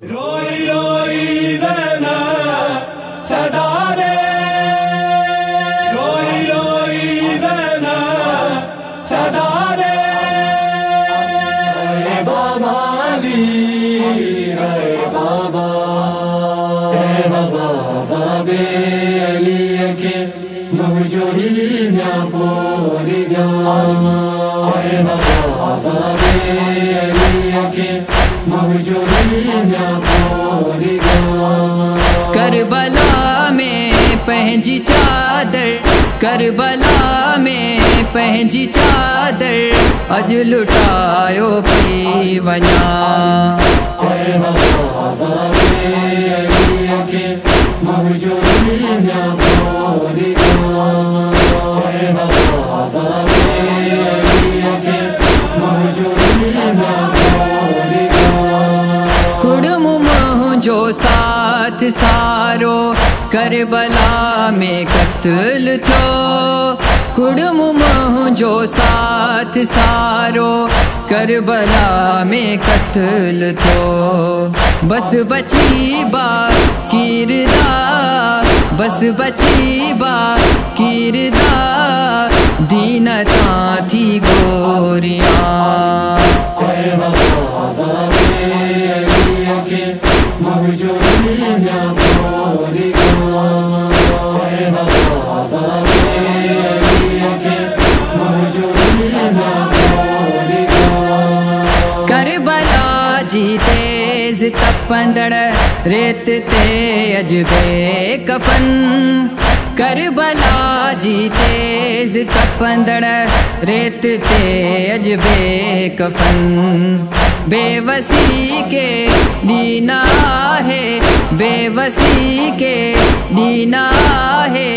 रोई रोई ज़ैनब सदा दे, रोई रोई ज़ैनब सदा दे। रे बाबा दी रे बाबा, रे बाबा बे अली के मौजूदी ना बोली जा। रे बाबा बे अली के मौजूदी ना बोली जा। करबला में पहंजी चादर, करबला में पहंजी चादर, अज लुटायो पी वञा। जो साथ सारो करबला में कत्ल थो, कुड़म जो साथ सारो करबला में कत्ल थो। बस बची बा किरदा, बस बची बा किरदा, दीनता थी गोरियां। करबला जी तेज तपंदड़ रेत ते अजबे कफन। करबला जी तेज तपंदड़ रेत ते अजबे कफन। बेवसी के दीना है, बेवसी के दीना है,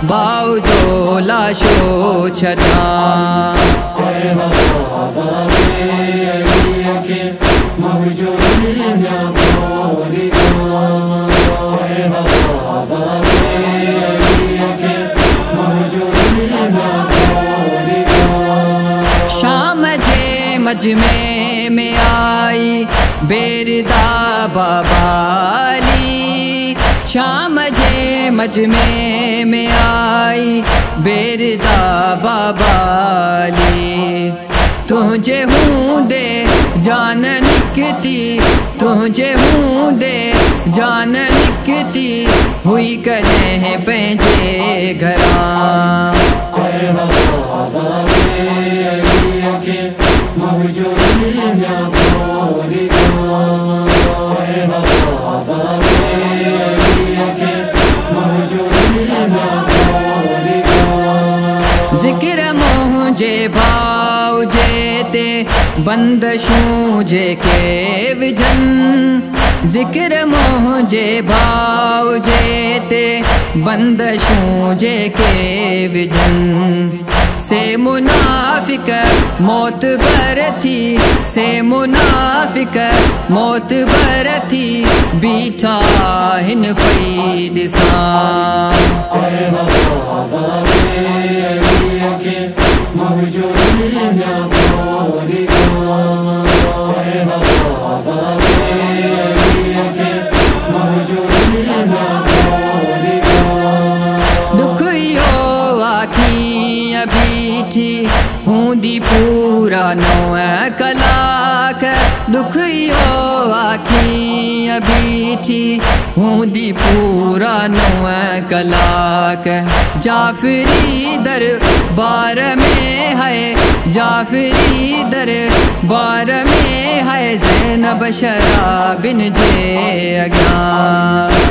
बाऊ जो लाशो छटा। शाम जे मजमे में आई बेरदा बाबाली। शाम जे मजमे में आई बेरदा बाबाली। तुझे हूँ दे जान निकती, तुझे हूँ दे जान निकती, हुई कने पंहिंजे घरां। जिक्र मुझे भाव जेते बंदशूं जे के विझन। जिक्र मुझे भाव जेते बंदशूं जे के विझन। से मुनाफिक मौत बर थी, से मुनाफिक मौत बर थी, बीठा हिन पई दिसां। दुख यो आखियां बीठी हूंदी पूरा 9 कलाक। दुख यो आखियां बीठी हूंदी पूरा 9 कलाक। जाफरी दरबार में है, जाफरी दरबार में है, ज़ैनब शराबिन जे अॻियां।